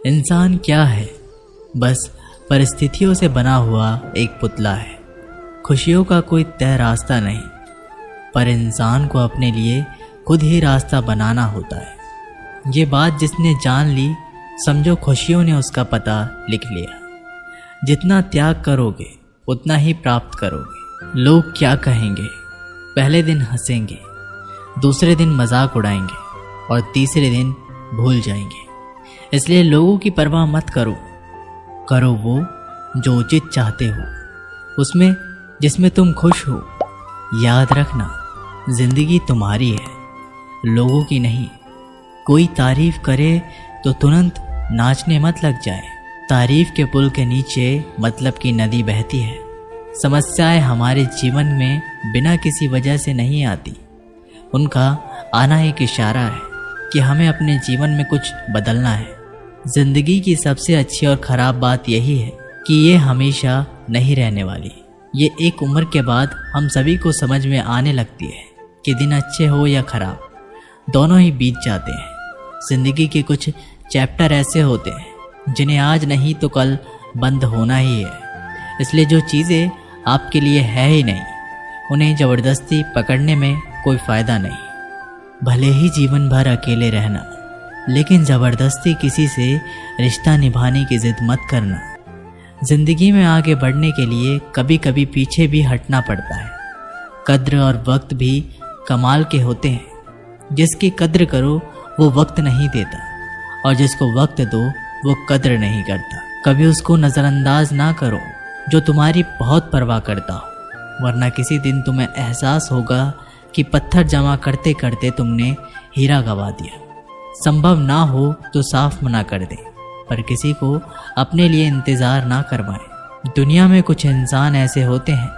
इंसान क्या है? बस परिस्थितियों से बना हुआ एक पुतला है। खुशियों का कोई तय रास्ता नहीं, पर इंसान को अपने लिए खुद ही रास्ता बनाना होता है। ये बात जिसने जान ली, समझो खुशियों ने उसका पता लिख लिया। जितना त्याग करोगे उतना ही प्राप्त करोगे। लोग क्या कहेंगे? पहले दिन हंसेंगे, दूसरे दिन मजाक उड़ाएंगे और तीसरे दिन भूल जाएंगे। इसलिए लोगों की परवाह मत करो। करो वो जो उचित चाहते हो, उसमें जिसमें तुम खुश हो। याद रखना, जिंदगी तुम्हारी है, लोगों की नहीं। कोई तारीफ करे तो तुरंत नाचने मत लग जाए। तारीफ के पुल के नीचे मतलब की नदी बहती है। समस्याएं हमारे जीवन में बिना किसी वजह से नहीं आती। उनका आना एक इशारा है कि हमें अपने जीवन में कुछ बदलना है। जिंदगी की सबसे अच्छी और ख़राब बात यही है कि ये हमेशा नहीं रहने वाली। ये एक उम्र के बाद हम सभी को समझ में आने लगती है कि दिन अच्छे हो या ख़राब, दोनों ही बीत जाते हैं। जिंदगी के कुछ चैप्टर ऐसे होते हैं जिन्हें आज नहीं तो कल बंद होना ही है। इसलिए जो चीज़ें आपके लिए है ही नहीं, उन्हें ज़बरदस्ती पकड़ने में कोई फ़ायदा नहीं। भले ही जीवन भर अकेले रहना, लेकिन ज़बरदस्ती किसी से रिश्ता निभाने की ज़िद मत करना। ज़िंदगी में आगे बढ़ने के लिए कभी कभी पीछे भी हटना पड़ता है। कद्र और वक्त भी कमाल के होते हैं। जिसकी कद्र करो वो वक्त नहीं देता, और जिसको वक्त दो वो कद्र नहीं करता। कभी उसको नज़रअंदाज ना करो जो तुम्हारी बहुत परवाह करता हो, वरना किसी दिन तुम्हें एहसास होगा कि पत्थर जमा करते करते तुमने हीरा गंवा दिया। संभव ना हो तो साफ मना कर दे, पर किसी को अपने लिए इंतज़ार ना करवाएं। दुनिया में कुछ इंसान ऐसे होते हैं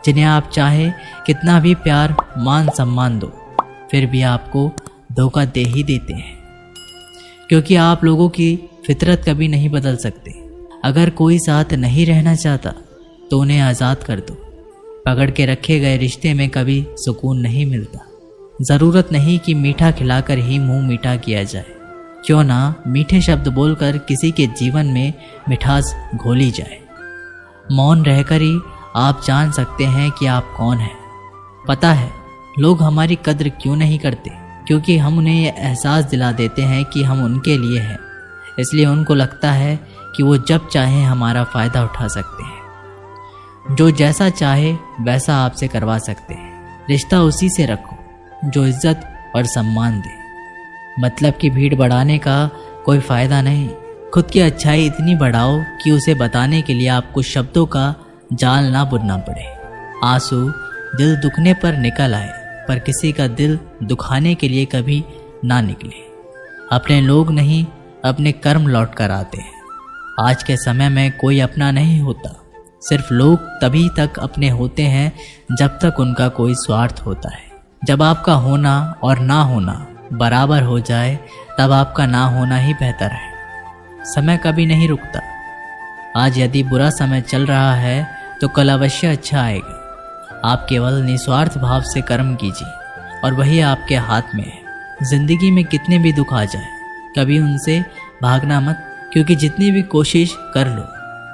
जिन्हें आप चाहे कितना भी प्यार मान सम्मान दो, फिर भी आपको धोखा दे ही देते हैं, क्योंकि आप लोगों की फितरत कभी नहीं बदल सकते। अगर कोई साथ नहीं रहना चाहता तो उन्हें आज़ाद कर दो। पकड़ के रखे गए रिश्ते में कभी सुकून नहीं मिलता। ज़रूरत नहीं कि मीठा खिलाकर ही मुंह मीठा किया जाए। क्यों ना मीठे शब्द बोलकर किसी के जीवन में मिठास घोली जाए। मौन रहकर ही आप जान सकते हैं कि आप कौन हैं। पता है लोग हमारी कद्र क्यों नहीं करते? क्योंकि हम उन्हें यह एहसास दिला देते हैं कि हम उनके लिए हैं। इसलिए उनको लगता है कि वो जब चाहे हमारा फ़ायदा उठा सकते हैं। जो जैसा चाहे वैसा आपसे करवा सकते हैं। रिश्ता उसी से रखो जो इज्जत और सम्मान दे। मतलब की भीड़ बढ़ाने का कोई फ़ायदा नहीं। खुद की अच्छाई इतनी बढ़ाओ कि उसे बताने के लिए आपको शब्दों का जाल ना बुनना पड़े। आंसू दिल दुखने पर निकल आए, पर किसी का दिल दुखाने के लिए कभी ना निकले। अपने लोग नहीं, अपने कर्म लौट कर आते हैं। आज के समय में कोई अपना नहीं होता। सिर्फ लोग तभी तक अपने होते हैं जब तक उनका कोई स्वार्थ होता है। जब आपका होना और ना होना बराबर हो जाए, तब आपका ना होना ही बेहतर है। समय कभी नहीं रुकता। आज यदि बुरा समय चल रहा है तो कल अवश्य अच्छा आएगा। आप केवल निस्वार्थ भाव से कर्म कीजिए और वही आपके हाथ में है। जिंदगी में कितने भी दुख आ जाए, कभी उनसे भागना मत, क्योंकि जितनी भी कोशिश कर लो,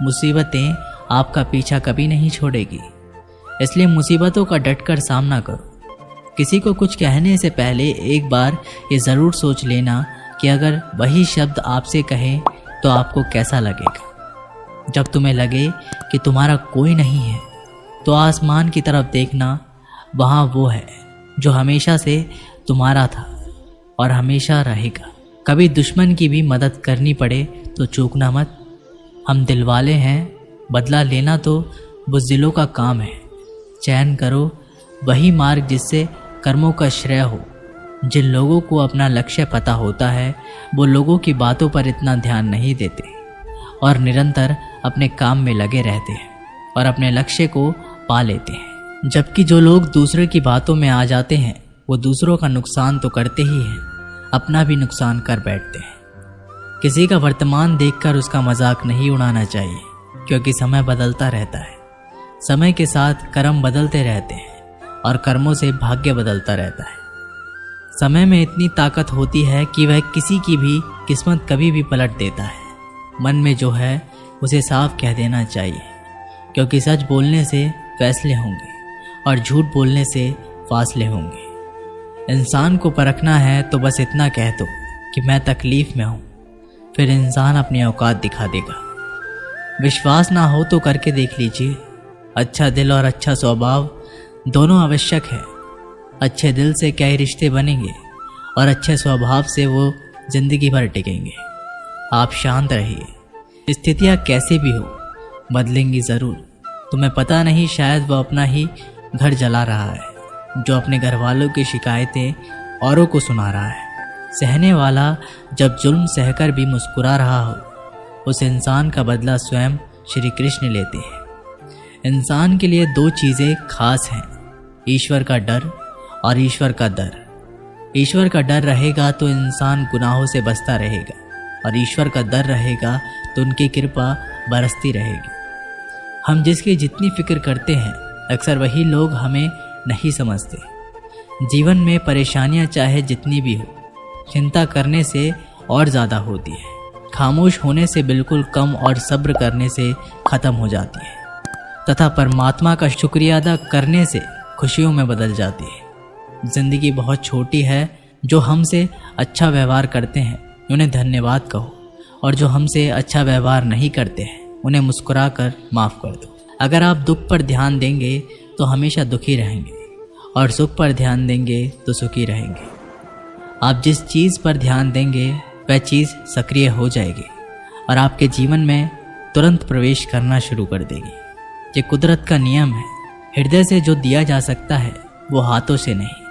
मुसीबतें आपका पीछा कभी नहीं छोड़ेगी। इसलिए मुसीबतों का डटकर सामना करो। किसी को कुछ कहने से पहले एक बार ये ज़रूर सोच लेना कि अगर वही शब्द आपसे कहे तो आपको कैसा लगेगा। जब तुम्हें लगे कि तुम्हारा कोई नहीं है तो आसमान की तरफ देखना, वहाँ वो है जो हमेशा से तुम्हारा था और हमेशा रहेगा। कभी दुश्मन की भी मदद करनी पड़े तो चूकना मत। हम दिलवाले हैं, बदला लेना तो बुज़दिलों का काम है। चयन करो वही मार्ग जिससे कर्मों का श्रेय हो। जिन लोगों को अपना लक्ष्य पता होता है वो लोगों की बातों पर इतना ध्यान नहीं देते और निरंतर अपने काम में लगे रहते हैं और अपने लक्ष्य को पा लेते हैं। जबकि जो लोग दूसरे की बातों में आ जाते हैं वो दूसरों का नुकसान तो करते ही हैं, अपना भी नुकसान कर बैठते हैं। किसी का वर्तमान देखकर उसका मजाक नहीं उड़ाना चाहिए, क्योंकि समय बदलता रहता है। समय के साथ कर्म बदलते रहते हैं और कर्मों से भाग्य बदलता रहता है। समय में इतनी ताकत होती है कि वह किसी की भी किस्मत कभी भी पलट देता है। मन में जो है उसे साफ कह देना चाहिए, क्योंकि सच बोलने से फैसले होंगे और झूठ बोलने से फासले होंगे। इंसान को परखना है तो बस इतना कह दो कि मैं तकलीफ़ में हूँ, फिर इंसान अपनी औकात दिखा देगा। विश्वास ना हो तो करके देख लीजिए। अच्छा दिल और अच्छा स्वभाव दोनों आवश्यक है। अच्छे दिल से कई रिश्ते बनेंगे और अच्छे स्वभाव से वो ज़िंदगी भर टिकेंगे। आप शांत रहिए। स्थितियाँ कैसे भी हो बदलेंगी ज़रूर। तुम्हें पता नहीं, शायद वो अपना ही घर जला रहा है, जो अपने घर वालों की शिकायतें औरों को सुना रहा है। सहने वाला जब जुल्म सहकर भी मुस्कुरा रहा हो, उस इंसान का बदला स्वयं श्री कृष्ण लेते हैं। इंसान के लिए दो चीज़ें खास हैं, ईश्वर का डर और ईश्वर का दर। ईश्वर का डर रहेगा तो इंसान गुनाहों से बचता रहेगा, और ईश्वर का डर रहेगा तो उनकी कृपा बरसती रहेगी। हम जिसकी जितनी फिक्र करते हैं, अक्सर वही लोग हमें नहीं समझते। जीवन में परेशानियां चाहे जितनी भी हो, चिंता करने से और ज़्यादा होती है। खामोश होने से बिल्कुल कम और सब्र करने से ख़त्म हो जाती है, तथा परमात्मा का शुक्रिया अदा करने से खुशियों में बदल जाती है। ज़िंदगी बहुत छोटी है। जो हमसे अच्छा व्यवहार करते हैं उन्हें धन्यवाद कहो, और जो हमसे अच्छा व्यवहार नहीं करते हैं उन्हें मुस्कुरा कर माफ़ कर दो। अगर आप दुख पर ध्यान देंगे तो हमेशा दुखी रहेंगे, और सुख पर ध्यान देंगे तो सुखी रहेंगे। आप जिस चीज़ पर ध्यान देंगे वह चीज़ सक्रिय हो जाएगी और आपके जीवन में तुरंत प्रवेश करना शुरू कर देगी। ये कुदरत का नियम है। हृदय से जो दिया जा सकता है वो हाथों से नहीं,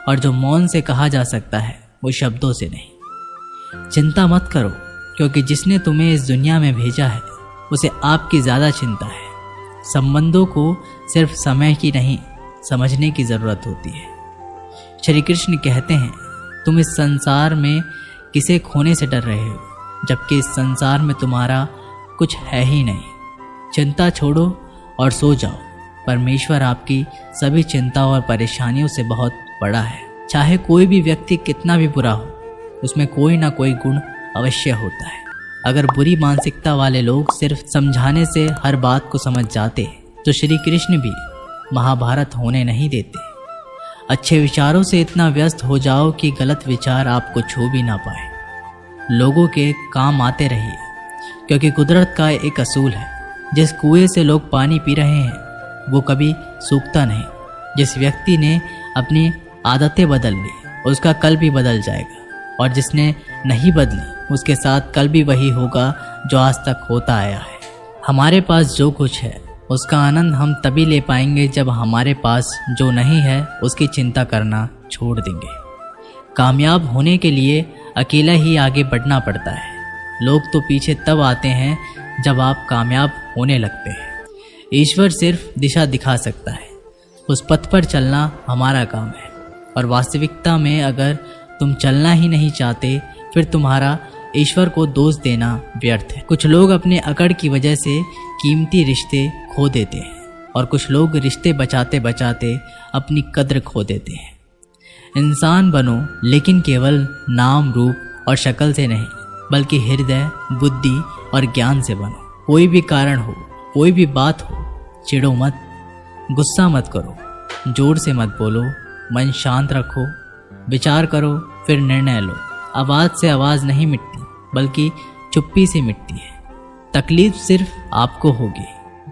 और जो मौन से कहा जा सकता है वो शब्दों से नहीं। चिंता मत करो, क्योंकि जिसने तुम्हें इस दुनिया में भेजा है उसे आपकी ज़्यादा चिंता है। संबंधों को सिर्फ समय की नहीं, समझने की ज़रूरत होती है। श्री कृष्ण कहते हैं, तुम इस संसार में किसे खोने से डर रहे हो, जबकि इस संसार में तुम्हारा कुछ है ही नहीं। चिंता छोड़ो और सो जाओ। परमेश्वर आपकी सभी चिंताओं और परेशानियों से बहुत बड़ा है। चाहे कोई भी व्यक्ति कितना भी बुरा हो, उसमें कोई ना कोई गुण अवश्य होता है। अगर बुरी मानसिकता वाले लोग सिर्फ समझाने से हर बात को समझ जाते तो श्री कृष्ण भी महाभारत होने नहीं देते। अच्छे विचारों से इतना व्यस्त हो जाओ कि गलत विचार आपको छू भी ना पाए। लोगों के काम आते रहिए, क्योंकि कुदरत का एक असूल है, जिस कुएं से लोग पानी पी रहे हैं वो कभी सूखता नहीं। जिस व्यक्ति ने अपनी आदतें बदल ली उसका कल भी बदल जाएगा, और जिसने नहीं बदली उसके साथ कल भी वही होगा जो आज तक होता आया है। हमारे पास जो कुछ है उसका आनंद हम तभी ले पाएंगे जब हमारे पास जो नहीं है उसकी चिंता करना छोड़ देंगे। कामयाब होने के लिए अकेला ही आगे बढ़ना पड़ता है। लोग तो पीछे तब आते हैं जब आप कामयाब होने लगते हैं। ईश्वर सिर्फ दिशा दिखा सकता है, उस पथ पर चलना हमारा काम है। और वास्तविकता में अगर तुम चलना ही नहीं चाहते, फिर तुम्हारा ईश्वर को दोष देना व्यर्थ है। कुछ लोग अपने अकड़ की वजह से कीमती रिश्ते खो देते हैं, और कुछ लोग रिश्ते बचाते बचाते अपनी कद्र खो देते हैं। इंसान बनो, लेकिन केवल नाम, रूप और शक्ल से नहीं, बल्कि हृदय, बुद्धि और ज्ञान से बनो। कोई भी कारण हो, कोई भी बात हो, चिढ़ो मत, गुस्सा मत करो, जोर से मत बोलो, मन शांत रखो, विचार करो, फिर निर्णय लो। आवाज़ से आवाज़ नहीं मिटती, बल्कि चुप्पी से मिटती है। तकलीफ सिर्फ आपको होगी,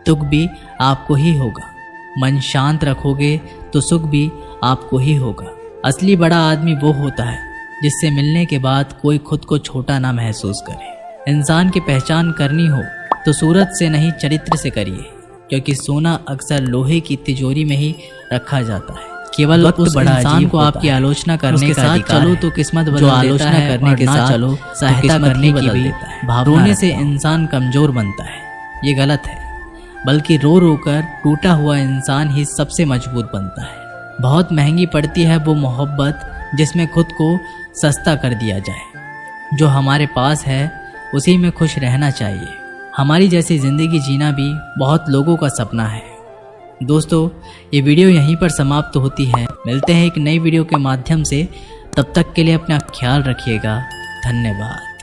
दुख भी आपको ही होगा। मन शांत रखोगे तो सुख भी आपको ही होगा। असली बड़ा आदमी वो होता है जिससे मिलने के बाद कोई खुद को छोटा ना महसूस करे। इंसान की पहचान करनी हो तो सूरत से नहीं, चरित्र से करिए, क्योंकि सोना अक्सर लोहे की तिजोरी में ही रखा जाता है। केवल उस बड़ा इंसान को आपकी आलोचना करने के साथ चलो तो किस्मत बदल देता है, करने के साथ चलो सहायता करने की भी भावना से इंसान कमजोर बनता है। ये गलत है, बल्कि रो रो कर टूटा हुआ इंसान ही सबसे मजबूत बनता है। बहुत महंगी पड़ती है वो मोहब्बत जिसमें खुद को सस्ता कर दिया जाए। जो हमारे पास है उसी में खुश रहना चाहिए। हमारी जैसी ज़िंदगी जीना भी बहुत लोगों का सपना है। दोस्तों, ये वीडियो यहीं पर समाप्त होती है। मिलते हैं एक नई वीडियो के माध्यम से। तब तक के लिए अपना ख्याल रखिएगा। धन्यवाद।